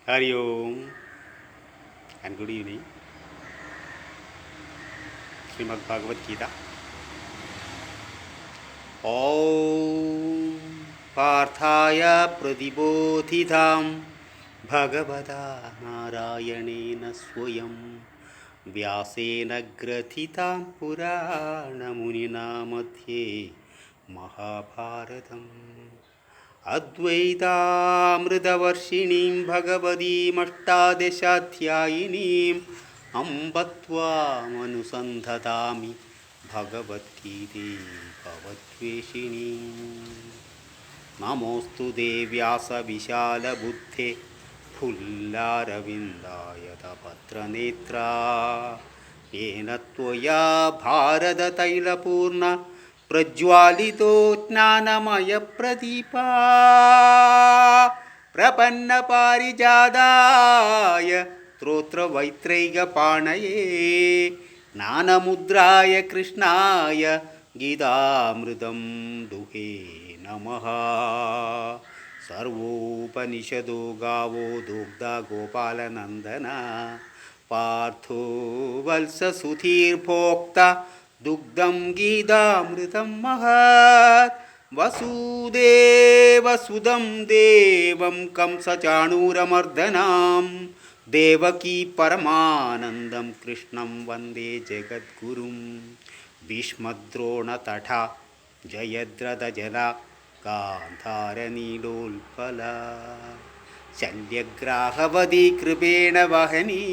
Hari Om and good evening. Srimad Bhagavad Gita. Om Parthaya Pradibodhitam Bhagavata Narayanena Swayam Vyasena Grathitam Purana Munina Madhye Mahabharatam अद्वैतामृतवर्षिणीं भगवतीमष्टादशाध्यायिनीम् अम्ब त्वामनुसन्धतामि भगवद्गीते भवद्वेषिणीम् नमोऽस्तु ते व्यासविशालबुद्धे फुल्लारविन्दायतपत्रनेत्रा येन त्वया भारततैलपूर्ण प्रज्वालितो ज्ञानमयप्रदीपा प्रपन्नपारिजाताय स्तोत्रवैत्रैकपाणये ज्ञानमुद्राय कृष्णाय गीतामृतं दुहे नमः। सर्वोपनिषदो गावो दुग्धा गोपालनन्दना पार्थो वत्ससुधीर्भोक्ता दुग्धं गीतामृतं महत् वसुदेवसुदं देवं कंसचाणूरमर्दनां देवकी परमानन्दं कृष्णं वन्दे जगद्गुरुं भीष्मद्रोणतथा जयद्रथजना गान्धारनीलोल्पला शल्यग्राहवती कृपेण वहनी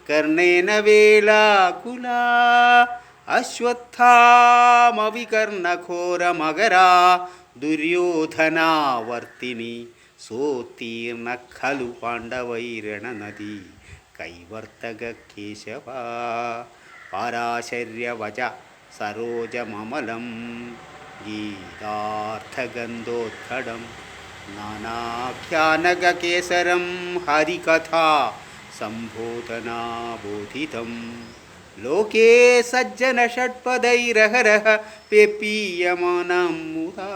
कर्णेन वेलाकुला अश्वत्थामविकर्णघोरमगरा दुर्योधनावर्तिनी सोत्तीर्ण खलु पाण्डवैरणनदी कैवर्तककेशवा पाराशर्यवच सरोजममलं गीतार्थगन्धोत्कटं नानाख्यानककेसरं हरिकथा सम्बोधनाबोधितं लोके सज्जनषट्पदैरहरः पेपीयमानं मुदा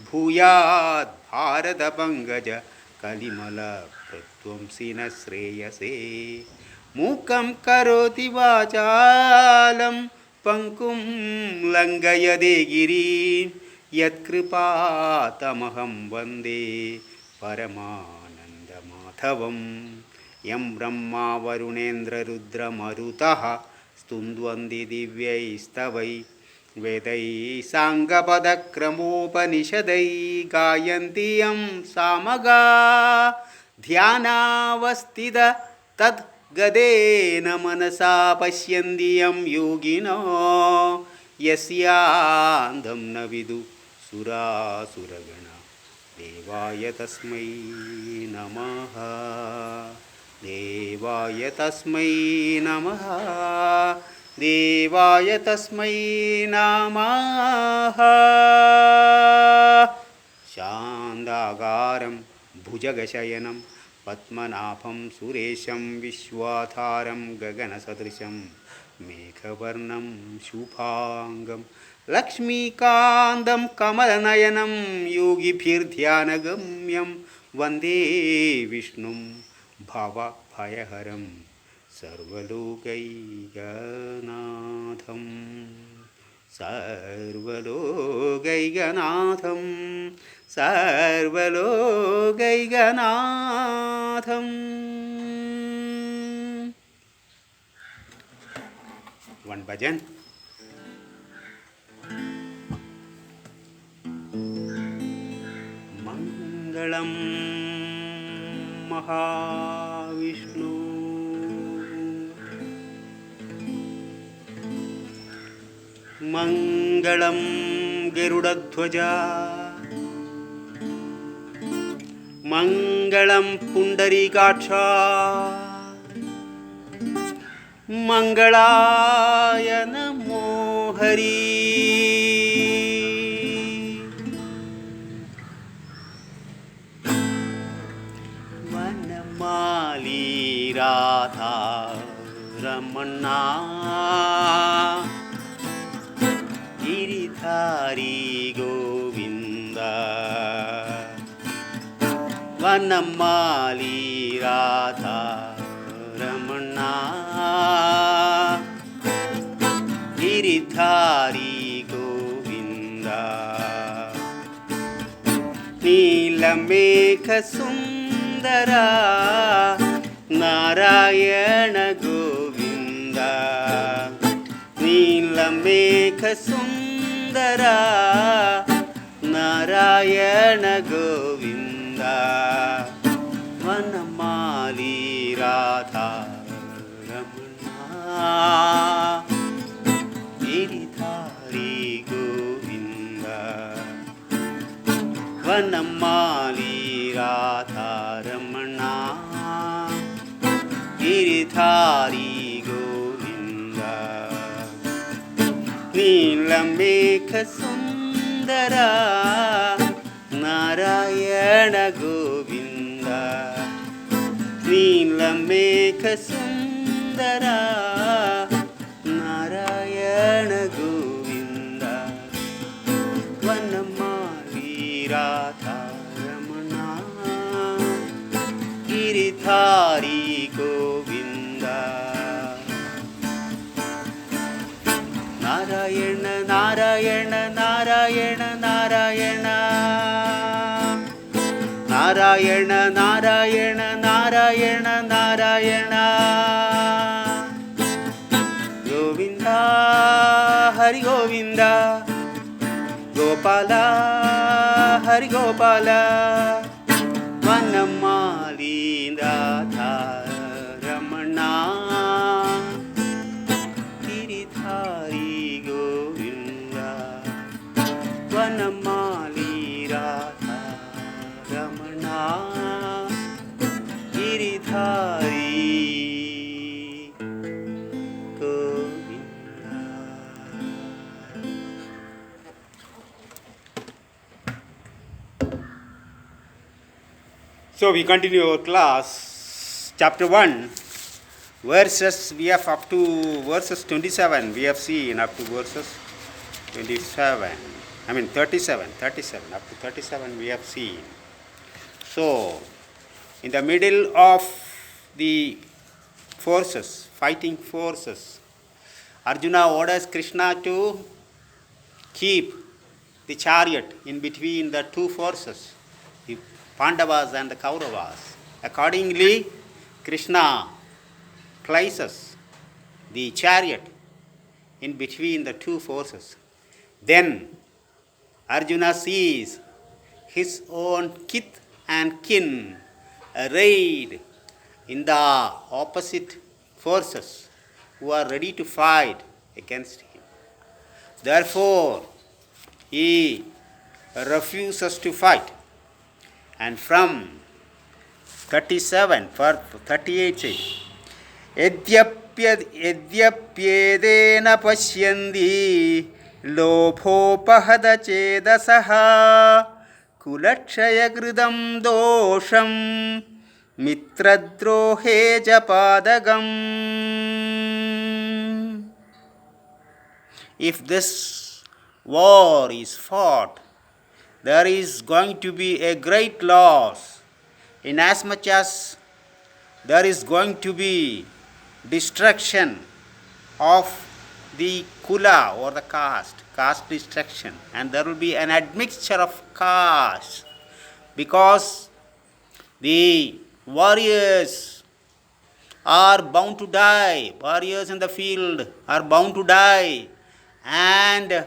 भूयात् भारतपङ्कज कलिमलप्रध्वंसिन श्रेयसे मूकं करोति वाचालं पङ्कुं लङ्घयते गिरिं यत्कृपातमहं वन्दे परमानन्दमाधवम् यं ब्रह्मा वरुणेन्द्ररुद्रमरुतः स्तुन्वन्ति दिव्यैस्तवै वेदैः साङ्गपदक्रमोपनिषदै गायन्ति यं सामगा ध्यानावस्थित तद्गदेन मनसा पश्यन्ति यं योगिनो यस्यान्धं न विदुः सुरासुरगणा देवाय तस्मै नमः देवाय तस्मै नमः देवाय तस्मै नमः। शान्ताकारं भुजगशयनं पद्मनाभं सुरेशं विश्वाधारं गगनसदृशं मेघवर्णं शुभाङ्गं लक्ष्मीकान्तं कमलनयनं योगिभिर्ध्यानगम्यं वन्दे विष्णुं भवभयहरं सर्वलोकैकनाथं सर्वलोकैकनाथं सर्वलोकैकनाथं। One bhajan. Mangalam Mahavishnu Mangalam Garudaധ്വജാ Mangalam Pundarikaksha Mangalaya Namo Hari Vanamali Radha Ramana Giridhari Govinda Vanamali Radha Ramana Giridhari Govinda Neelamekha Sundara Narayana Govinda Neelamekha Sundara Narayana Govinda Vanamali Radha Ramana Giridhari Govinda Vanamali Radha Ramana Giridhari Govinda Neelamekha Sundara Narayana Govinda Neelamekha Sundara Narayana Govinda Vanamali Radha Ramana Giridhari Govinda Narayana Narayana Narayana Narayana Narayana Narayana Narayana Narayana Govinda Hari Govinda Gopala Hari Gopala Vanamali Radha Ramana Giridhari Govinda Vanamali Radha Ramana Giridhari Govinda. So we continue our class, chapter 1, verses we have up to verses 27, we have seen up to verses 27, 37, up to 37 we have seen. So, in the middle of the forces, fighting forces, Arjuna orders Krishna to keep the chariot in between the two forces, the Pandavas and the Kauravas. Accordingly, Krishna places the chariot in between the two forces. Then Arjuna sees his own kith and kin arrayed in the opposite forces who are ready to fight against him. Therefore, he refuses to fight. And from 37 for 38 says, Yadyapyedena pashyandi lobhopahada chedasaha kulakshayagridam dosham mitradrohe japadagam. If this war is fought, there is going to be a great loss, inasmuch as there is going to be destruction of the kula or the caste destruction, and there will be an admixture of caste, because the warriors are bound to die, warriors in the field are bound to die, and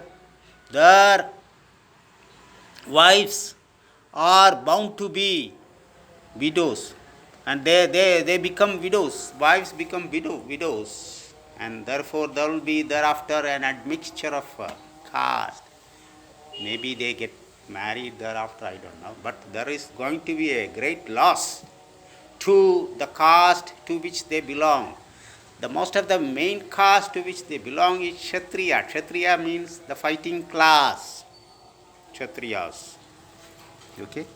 their wives are bound to be widows, and they become widows, wives become widows, and therefore there will be thereafter an admixture of caste. Maybe they get married thereafter, I don't know, but there is going to be a great loss to the caste to which they belong. The most of the main caste to which they belong is Kshatriya. Kshatriya means the fighting class. Kshatriyas. Okay?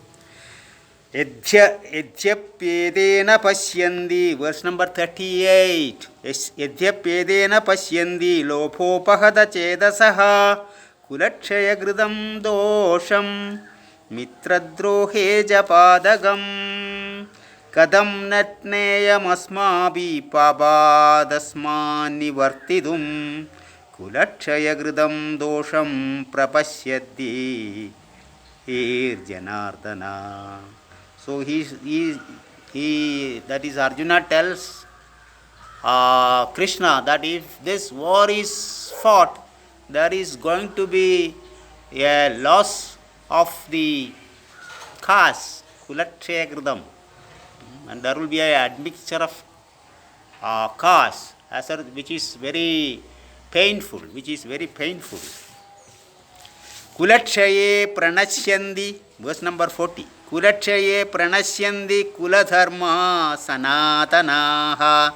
Yadhyapyedena pashyandi, verse number 38. Yadhyapyedena pashyandi lobhopahada chedasaha kulakshayagridam dosham mitradrohe japadagam. Kadam natneyamasmabi pabadasmanivartidum kulatshayagridam dosham prapasyati Janardana. So he that is Arjuna tells Krishna that if this war is fought, there is going to be a loss of the caste, Kulatshayagridam, and there will be a admixture of caste, which is very painful, Kulakshaye pranashyandi, verse number 40. Kulakshaye pranashyandi kuladharma sanatanaha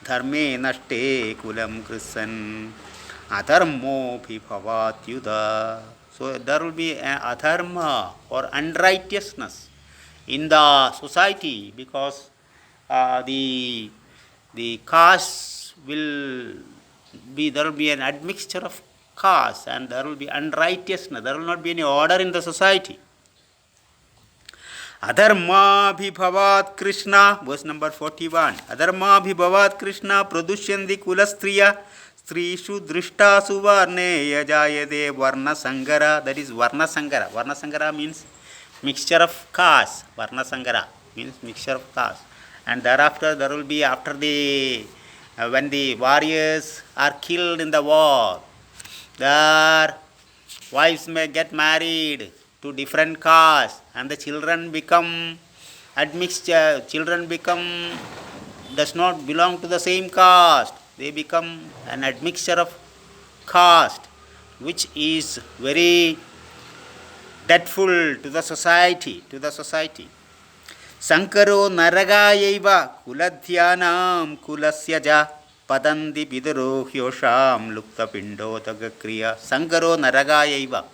dharme nashte kulam krisan adharmo bhavatyuda. So there will be an adharma or unrighteousness in the society because the caste will be, there will be an admixture of caste and there will be unrighteousness, there will not be any order in the society. Adharma bhibavat Krishna, verse number 41. Adharma bhibavat Krishna pradushyanti kulastriya strishu drishtasu varneya jayade varna sangara. That is varna sangara. Varna sangara means mixture of caste. Varna sangara means mixture of caste. And thereafter there will be, after the when the warriors are killed in the war, their wives may get married to different castes and the children become admixture. Children does not belong to the same caste. They become an admixture of caste, which is very dreadful to the society. Sankaro naragayaiva kuladhyanam kulasyaja padanti pidaro hyosham lukta pindotagakriya. Sankaro naragayaiva.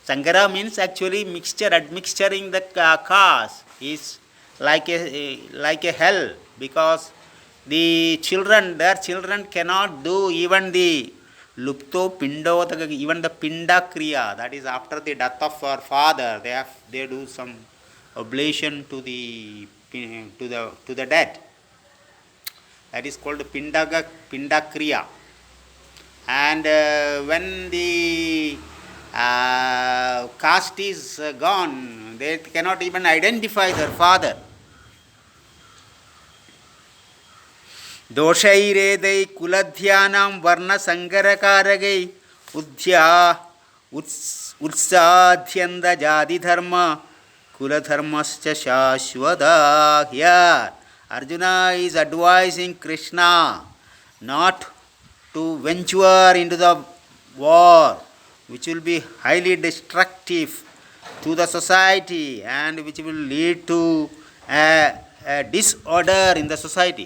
Sankara means actually admixturing the caste is like a hell, because their children cannot do even the lupto pindotagakriya, even the pinda kriya, that is after the death of our father, they do some oblation to the dead. That is called pinda kriya. And when the caste is gone, they cannot even identify their father. Doshairedai kuladhyanam varna sangarakarai udhya utsadhyanda jadi dharma kuladharmascha shashvada. Here Arjuna is advising Krishna not to venture into the war, which will be highly destructive to the society and which will lead to a disorder in the society.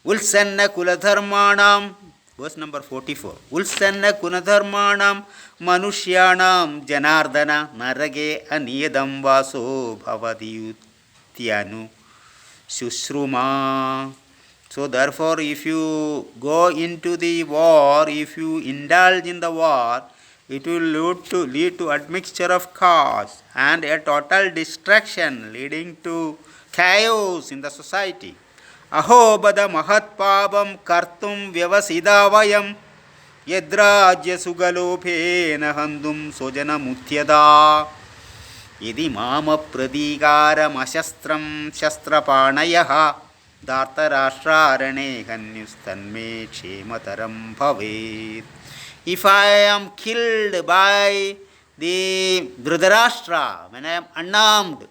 Ulsanna kuladharmanam, verse number 44. Ulsanna kuladharmanam manushyanam janardana narage aniyadam vaso bhavadiyutyanu sushruma. So therefore, if you go into the war, if you indulge in the war, it will lead to admixture of caste and a total destruction, leading to chaos in the society. Aho bada mahat pabam kartum vyavasida vayam yadrajya sugalopena handum sojana mutyada yadi mama pradikaram ashastram shastrapanayaha Dhartarashtrarane Ganyustanme Kshemataram Bhavet. If I am killed by the Dhritarashtra, when I am unarmed,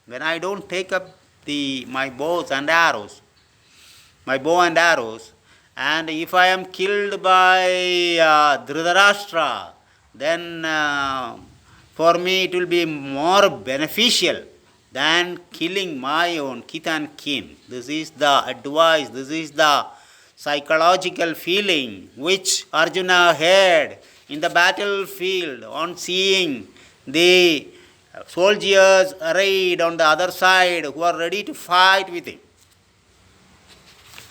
when I don't take up my bow and arrows, and if I am killed by Dhritarashtra, then for me it will be more beneficial than killing my own kith and kin. This is the advice, this is the psychological feeling which Arjuna had in the battlefield on seeing the soldiers arrayed on the other side who are ready to fight with him.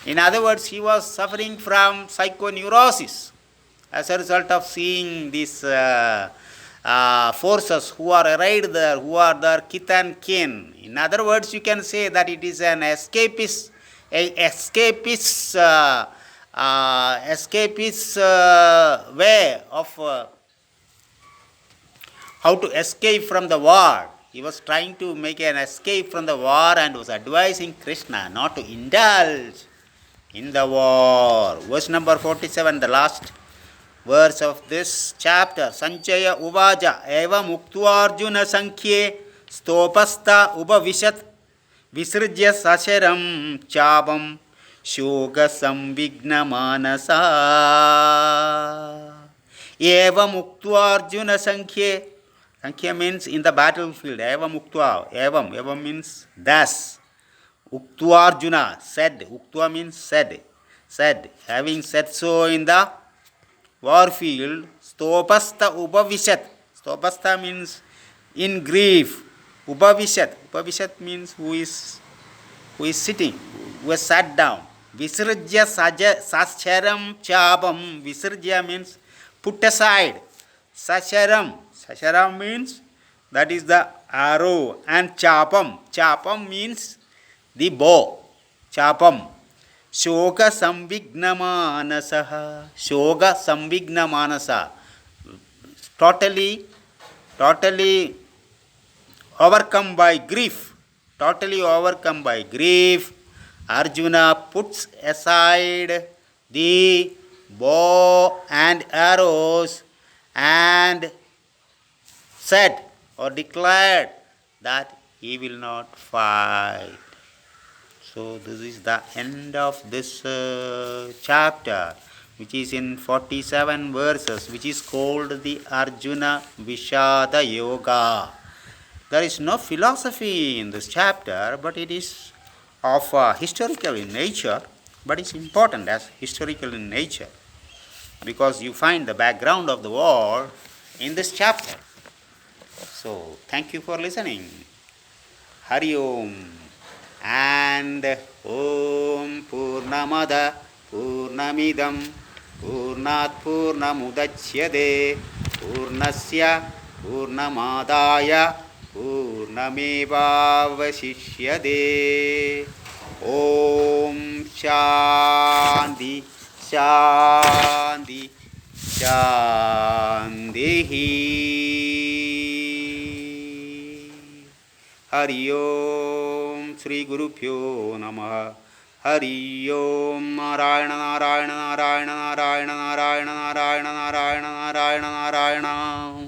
In other words, he was suffering from psychoneurosis as a result of seeing this forces who are arrayed there, who are their kith and kin. In other words, you can say that it is an escapist, way of how to escape from the war. He was trying to make an escape from the war and was advising Krishna not to indulge in the war. Verse number 47, the last verse of this chapter. Sanjaya uvaja eva muktva arjuna sankhye stopasta upavishat visrjya sasharam chabam shoga samvigna manasa. Eva muktva arjuna sankhye. Sankhya means in the battlefield. Eva muktva. Evam means thus. Uktva Arjuna said. Uktva means said. Said. Having said so in the warfield, stopasta upavishat. Stopasta means in grief. Upavishat. Upavishat means who is sitting, who has sat down. Visrjya sascharam chabam. Visrjya means put aside. Sascharam. Sascharam means that is the arrow. And chapam. Chapam means the bow. Chapam. Shoga samvigna manasaha. Shoga samvigna manasa. Totally overcome by grief. Totally overcome by grief. Arjuna puts aside the bow and arrows and said or declared that he will not fight. So this is the end of this chapter, which is in 47 verses, which is called the Arjuna Vishada Yoga. There is no philosophy in this chapter, but it is of historical in nature, but it's important as historical in nature, because you find the background of the war in this chapter. So, thank you for listening. Hari Om. And Om Purnamada Purnamidam Purnat Purnamudachyade Purnasya Purnamadaya Purnamevavasishyade. Om Shanti Shanti Shantihi. Hari Om Shri Gurubhyo Namaha. Hari Om Narayana Narayana Narayana Narayana Narayana Narayana Narayana Narayana Narayana.